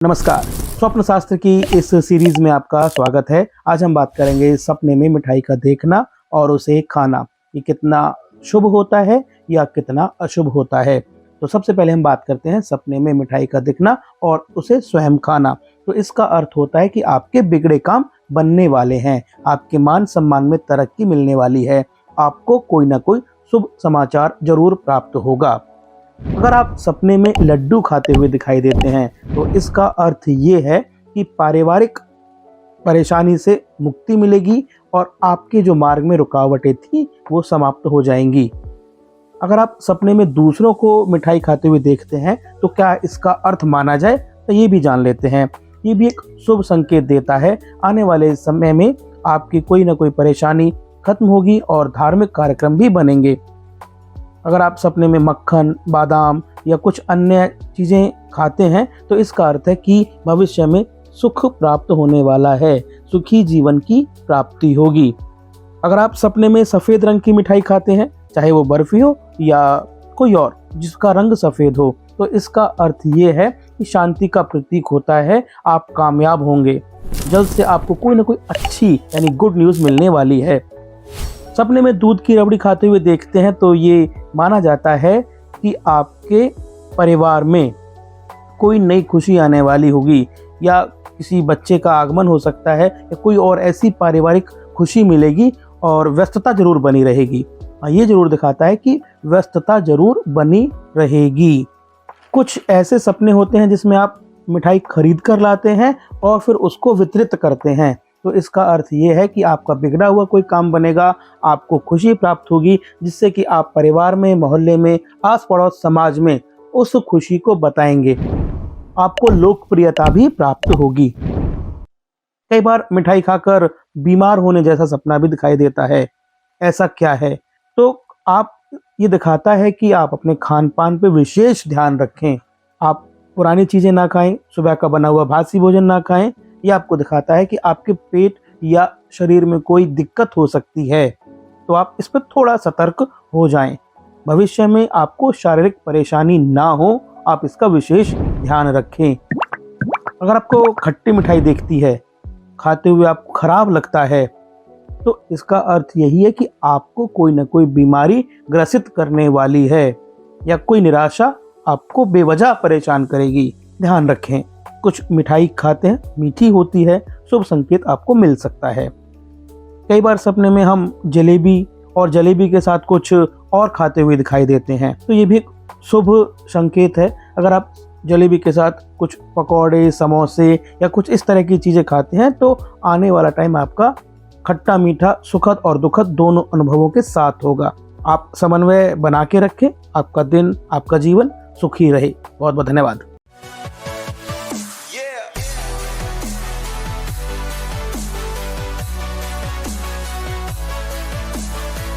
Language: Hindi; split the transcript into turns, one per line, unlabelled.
नमस्कार। स्वप्न शास्त्र की इस सीरीज में आपका स्वागत है। आज हम बात करेंगे सपने में मिठाई का देखना और उसे खाना, ये कितना शुभ होता है या कितना अशुभ होता है। तो सबसे पहले हम बात करते हैं सपने में मिठाई का दिखना और उसे स्वयं खाना। तो इसका अर्थ होता है कि आपके बिगड़े काम बनने वाले हैं, आपके मान सम्मान में तरक्की मिलने वाली है, आपको कोई ना कोई शुभ समाचार जरूर प्राप्त होगा। अगर आप सपने में लड्डू खाते हुए दिखाई देते हैं तो इसका अर्थ ये है कि पारिवारिक परेशानी से मुक्ति मिलेगी और आपके जो मार्ग में रुकावटें थी वो समाप्त हो जाएंगी। अगर आप सपने में दूसरों को मिठाई खाते हुए देखते हैं तो क्या इसका अर्थ माना जाए, तो ये भी जान लेते हैं। ये भी एक शुभ संकेत देता है, आने वाले समय में आपकी कोई ना कोई परेशानी खत्म होगी और धार्मिक कार्यक्रम भी बनेंगे। अगर आप सपने में मक्खन, बादाम या कुछ अन्य चीज़ें खाते हैं तो इसका अर्थ है कि भविष्य में सुख प्राप्त होने वाला है, सुखी जीवन की प्राप्ति होगी। अगर आप सपने में सफ़ेद रंग की मिठाई खाते हैं, चाहे वो बर्फी हो या कोई और जिसका रंग सफ़ेद हो, तो इसका अर्थ ये है कि शांति का प्रतीक होता है, आप कामयाब होंगे। जल्द से आपको कोई ना कोई अच्छी यानी गुड न्यूज़ मिलने वाली है। सपने में दूध की रबड़ी खाते हुए देखते हैं तो ये माना जाता है कि आपके परिवार में कोई नई खुशी आने वाली होगी या किसी बच्चे का आगमन हो सकता है या कोई और ऐसी पारिवारिक खुशी मिलेगी और व्यस्तता जरूर बनी रहेगी। ये जरूर दिखाता है कि व्यस्तता जरूर बनी रहेगी। कुछ ऐसे सपने होते हैं जिसमें आप मिठाई खरीद कर लाते हैं और फिर उसको वितरित करते हैं, तो इसका अर्थ ये है कि आपका बिगड़ा हुआ कोई काम बनेगा, आपको खुशी प्राप्त होगी, जिससे कि आप परिवार में, मोहल्ले में, आस पड़ोस समाज में उस खुशी को बताएंगे। आपको लोकप्रियता भी प्राप्त होगी। कई बार मिठाई खाकर बीमार होने जैसा सपना भी दिखाई देता है। ऐसा क्या है? तो आप ये दिखाता है कि आप अपने खान पान पे विशेष ध्यान रखें। आप पुरानी चीज़ें ना खाएं, सुबह का बना हुआ बासी भोजन ना खाएं। यह आपको दिखाता है कि आपके पेट या शरीर में कोई दिक्कत हो सकती है, तो आप इस पर थोड़ा सतर्क हो जाएं। भविष्य में आपको शारीरिक परेशानी ना हो, आप इसका विशेष ध्यान रखें। अगर आपको खट्टी मिठाई दिखती है, खाते हुए आपको खराब लगता है, तो इसका अर्थ यही है कि आपको कोई ना कोई बीमारी ग्रसित करने वाली है या कोई निराशा आपको बेवजह परेशान करेगी। ध्यान रखें। कुछ मिठाई खाते हैं, मीठी होती है, शुभ संकेत आपको मिल सकता है। कई बार सपने में हम जलेबी और जलेबी के साथ कुछ और खाते हुए दिखाई देते हैं, तो ये भी एक शुभ संकेत है। अगर आप जलेबी के साथ कुछ पकौड़े, समोसे या कुछ इस तरह की चीज़ें खाते हैं तो आने वाला टाइम आपका खट्टा मीठा, सुखद और दुखद दोनों अनुभवों के साथ होगा। आप समन्वय बना के रखें। आपका दिन, आपका जीवन सुखी रहे। बहुत बहुत धन्यवाद।